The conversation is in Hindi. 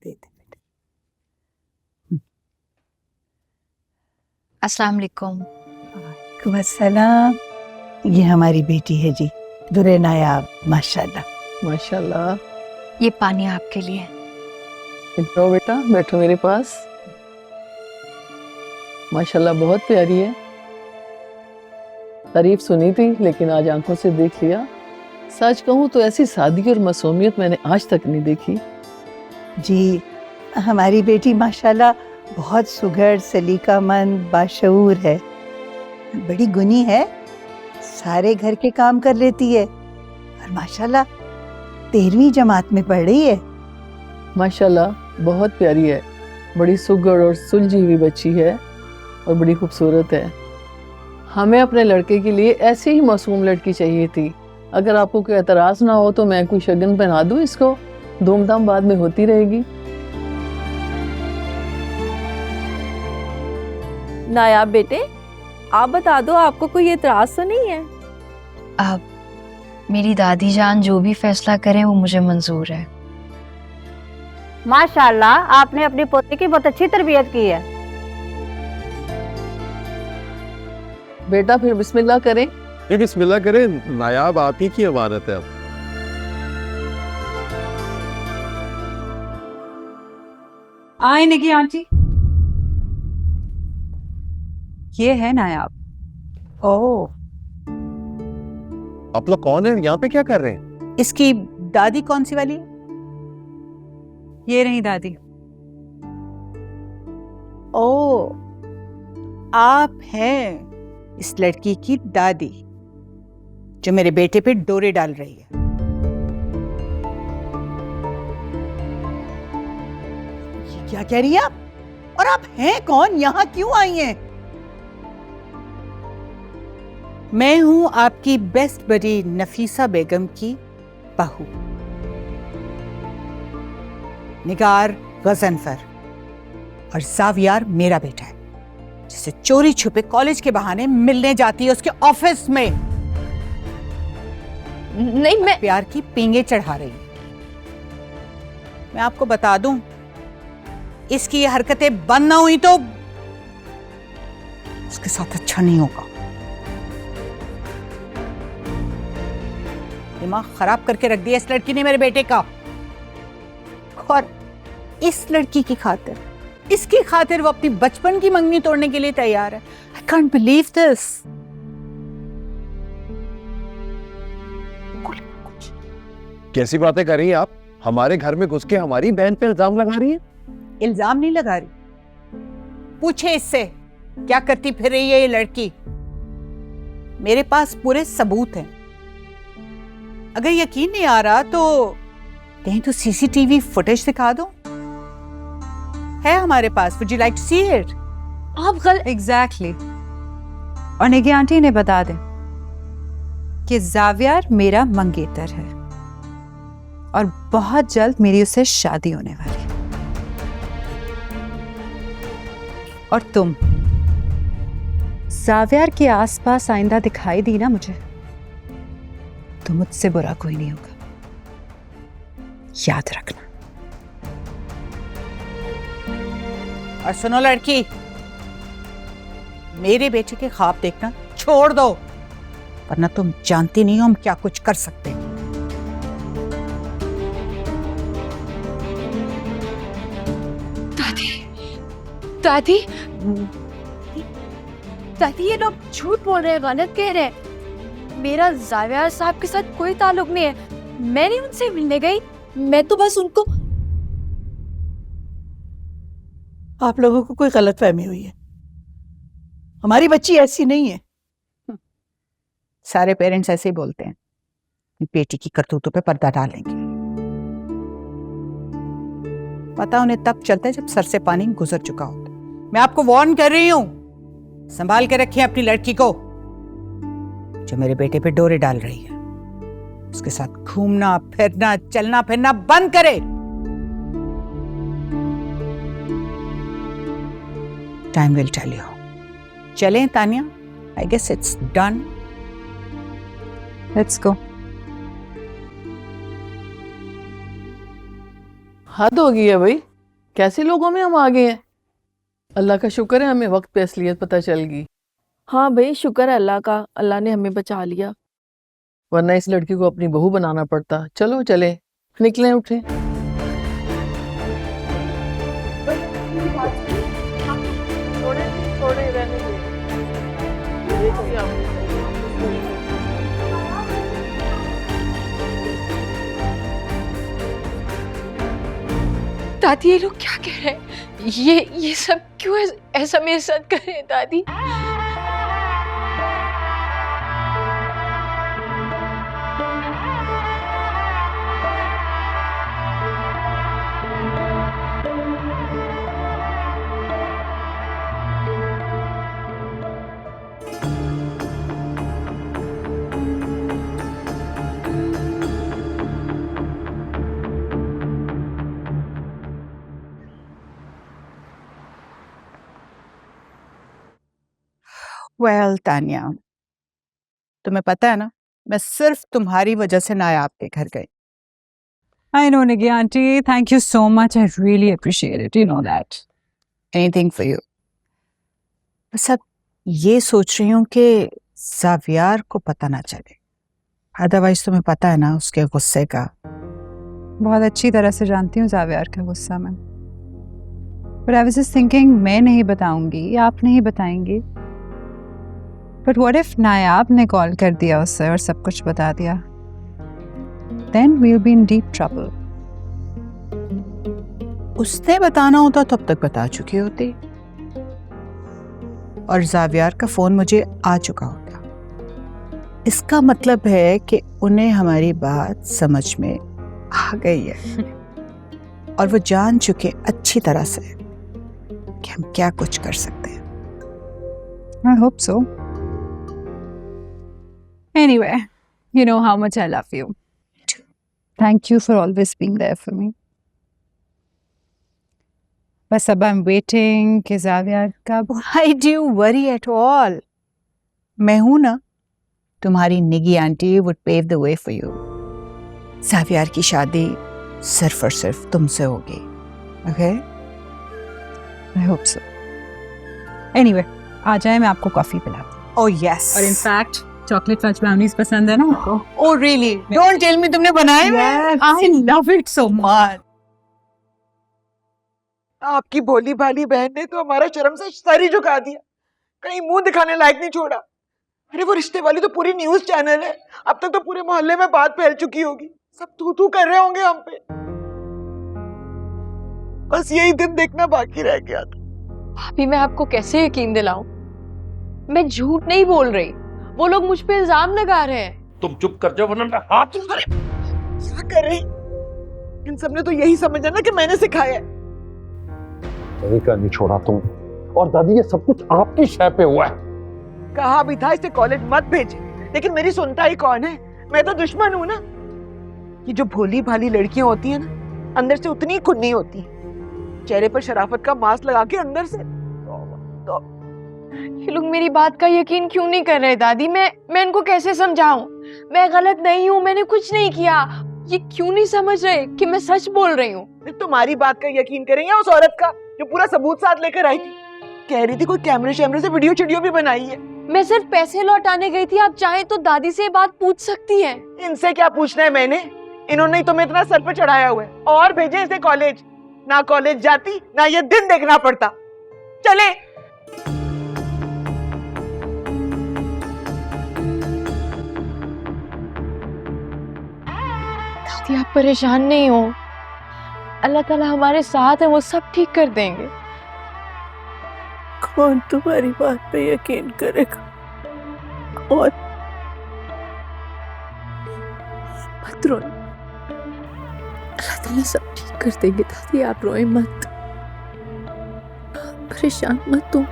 दे दे बेटा। अस्सलाम वालेकुम। वालेकुम अस्सलाम। ये हमारी बेटी है जी, दुरे नायाब, माशाल्लाह। माशाल्लाह। ये पानी आपके लिए। इधर आओ बेटा, बैठो मेरे पास। माशाल्लाह बहुत प्यारी है। तारीफ सुनी थी लेकिन आज आंखों से देख लिया। सच कहूँ तो ऐसी सादगी और मासूमियत मैंने आज तक नहीं देखी। जी हमारी बेटी माशाल्लाह बहुत सुघड़, सलीकामंद, बाशऊर है, बड़ी गुनी है, सारे घर के काम कर लेती है और माशाल्लाह 13वीं जमात में पढ़ रही है। माशाल्लाह बहुत प्यारी है, बड़ी सुघड़ और सुलझी हुई बच्ची है और बड़ी खूबसूरत है। हमें अपने लड़के के लिए ऐसी ही मासूम लड़की चाहिए थी। अगर आपको कोई एतराज़ ना हो तो मैं कोई शगन पहना दूँ इसको, धूमधाम बाद में होती रहेगी। नायाब बेटे, आप बता दो, आपको कोई एतराज तो नहीं है? अब मेरी दादी जान जो भी फैसला करें वो मुझे मंजूर है। माशाल्लाह, आपने अपनी पोती की बहुत अच्छी तरबियत की है। बेटा फिर बिस्मिल्लाह करें। ये बिस्मिल्लाह करें, नायाब आप ही की अमानत है। आए निकी आंटी, ये है नायाब। ओह, आप लोग कौन है, यहाँ पे क्या कर रहे हैं? इसकी दादी कौन सी वाली? ये रही दादी। ओह, आप हैं इस लड़की की दादी जो मेरे बेटे पे डोरे डाल रही है। ये क्या कह रही है आप? और आप हैं कौन, यहां क्यों आई हैं? मैं हूं आपकी बेस्ट बडी नफीसा बेगम की बहू निगार गजनफर, और जावियार मेरा बेटा है जिसे चोरी छुपे कॉलेज के बहाने मिलने जाती है उसके ऑफिस में। नहीं, मैं प्यार की पींगे चढ़ा रही है। मैं आपको बता दूं, इसकी ये हरकतें बंद ना हुई तो उसके साथ अच्छा नहीं होगा। दिमाग खराब करके रख दिया इस लड़की ने मेरे बेटे का, और इस लड़की की खातिर, इसकी खातिर वो अपनी बचपन की मंगनी तोड़ने के लिए तैयार है। I can't believe this. कैसी बातें कर रही हैं आप? हमारे घर में घुस के हमारी बहन पे इल्जाम लगा रही हैं? इल्जाम नहीं लगा रही, पूछे इससे क्या करती फिर रही है ये लड़की। मेरे पास पूरे सबूत हैं। अगर यकीन नहीं आ रहा तो कहीं तो सीसीटीवी फुटेज दिखा दो, है हमारे पास। Would you like to see it? आप गलत। एग्जैक्टली। और निकी आंटी ने बता दें कि जावियार मेरा मंगेतर है और बहुत जल्द मेरी उससे शादी होने वाली है। और तुम जावियार के आसपास आइंदा दिखाई दी ना मुझे, तो मुझसे बुरा कोई नहीं होगा, याद रखना। और सुनो लड़की, मेरे बेटे के ख्वाब देखना छोड़ दो, वरना तुम जानती नहीं हो हम क्या कुछ कर सकते हैं। दादी, दादी ये लोग झूठ बोल रहे हैं, गलत कह रहे हैं। मेरा जावियार साहब के साथ कोई ताल्लुक नहीं है, मैं नहीं उनसे मिलने गई, मैं तो बस उनको। आप लोगों को कोई गलतफहमी हुई है, हमारी बच्ची ऐसी नहीं है। सारे पेरेंट्स ऐसे ही बोलते हैं, बेटी की करतूतों पे पर्दा डालेंगे। पता उन्हें तब चलता है जब सर से पानी गुजर चुका होता है। मैं आपको वार्न कर रही हूं, संभाल के रखिए अपनी लड़की को जो मेरे बेटे पे डोरे डाल रही है। उसके साथ घूमना फिरना, चलना फिरना बंद करे। Time will tell you. चलें Tania, I guess it's done. Let's go. हद हो गई है भाई, कैसे लोगों में हम आ गए हैं। अल्लाह का शुक्र है हमें वक्त पे असलियत पता चल गई, हाँ भाई, शुक्र है अल्लाह का, अल्लाह ने हमें बचा लिया। वरना इस लड़की को अपनी बहू बनाना पड़ता। चलो चले, निकलें, उठे। दादी ये लोग क्या कह रहे हैं? ये सब क्यों ऐसा मेरे साथ कर रहे हैं दादी? वेल तानिया, तुम्हें पता है ना, मैं सिर्फ तुम्हारी वजह से नायाब के घर गई। I know, Nigi auntie. Thank you so much. I really appreciate it. You know that. Anything for you. बस अब ये सोच रही हूँ कि ज़ावियार को पता ना चले, अदरवाइज तुम्हें पता है ना उसके गुस्से का। बहुत अच्छी तरह से जानती हूँ ज़ावियार का गुस्सा मैं। But I was just thinking, मैं नहीं बताऊंगी, आप नहीं बताएंगी। But what if नायाब ने कॉल कर दिया उसे और सब कुछ बता दिया? Then we'll be in deep trouble. उसने बताना होता तब तक बता चुकी होती, और ज़ावियार का फोन मुझे आ चुका होता। इसका मतलब है कि उन्हें हमारी बात समझ में आ गई है और वो जान चुके अच्छी तरह से कि हम क्या कुछ कर सकते हैं। I hope so. Anyway, you know how much I love you. Thank you for always being there for me. बस अब I'm waiting कि ज़ावियार कब। Why do you worry at all? मैं हूं ना, तुम्हारी Nigi aunty would pave the way for you. Zaviyar की शादी सिर्फ और सिर्फ तुमसे होगी, okay? I hope so. Anyway, आ जाए, मैं आपको कॉफी पिलाती हूँ। Oh yes. और इनफैक्ट चॉकलेट फज ब्राउनीज पसंद है ना आपको? Oh really? Don't tell me तुमने बनाए हैं? Yes. I love it so much. आपकी भोली भाली बहन ने तो हमारा शर्म से सर ही झुका दिया, कहीं मुंह दिखाने लायक नहीं छोड़ा। अरे वो रिश्ते वाली तो पूरी न्यूज चैनल है, अब तक तो पूरे मोहल्ले में बात फैल चुकी होगी, सब तू कर रहे होंगे हम पे। बस यही दिन देखना बाकी रह गया था। भाभी मैं आपको कैसे यकीन दिलाऊं? मैं झूठ नहीं बोल रही, वो लोग मुझ पे इल्जाम लगा रहे हैं। तुम चुप कर जाओ वरना मैं हाथ क्या कर रही? इन सब ने तो यही समझा ना कि मैंने सिखाया है। तरीका नहीं छोड़ा तुम, और दादी ये सब कुछ आपकी शय पे हुआ है। कहा भी था इसे कॉलेज मत भेजे, लेकिन मेरी सुनता ही कौन है? मैं तो दुश्मन हूं ना। ये जो भोली भाली लड़कियां होती हैं ना, अंदर से उतनी खुन्नी होती हैं, चेहरे पर शराफत का मास्क लगा के अंदर से तो ये लोग मेरी बात का यकीन क्यों नहीं कर रहे दादी? मैं इनको कैसे समझाऊं? मैं गलत नहीं हूँ, मैंने कुछ नहीं किया। ये क्यों नहीं समझ रहे कि मैं सच बोल रही हूँ? तुम्हारी बात का यकीन करें या उस औरत का जो पूरा सबूत साथ लेकर आई थी? कह रही थी कोई कैमरे शैमरे से वीडियो भी बनाई है। मैं सिर्फ पैसे लौटाने गई थी, आप चाहें तो दादी से ये बात पूछ सकती हैं। इनसे क्या पूछना है मैंने? इन्होंने ही तुम्हें इतना सर पर चढ़ाया हुआ है, और भेजे इसे कॉलेज। ना कॉलेज जाती ना ये दिन देखना पड़ता। चले। दादी आप परेशान नहीं हो, अल्लाह ताला हमारे साथ है, वो सब ठीक कर देंगे। कौन तुम्हारी बात पे यकीन करेगा? कौन? मत रो, अल्लाह ताला सब ठीक कर देंगे। दादी आप रोए मत, परेशान मत हो।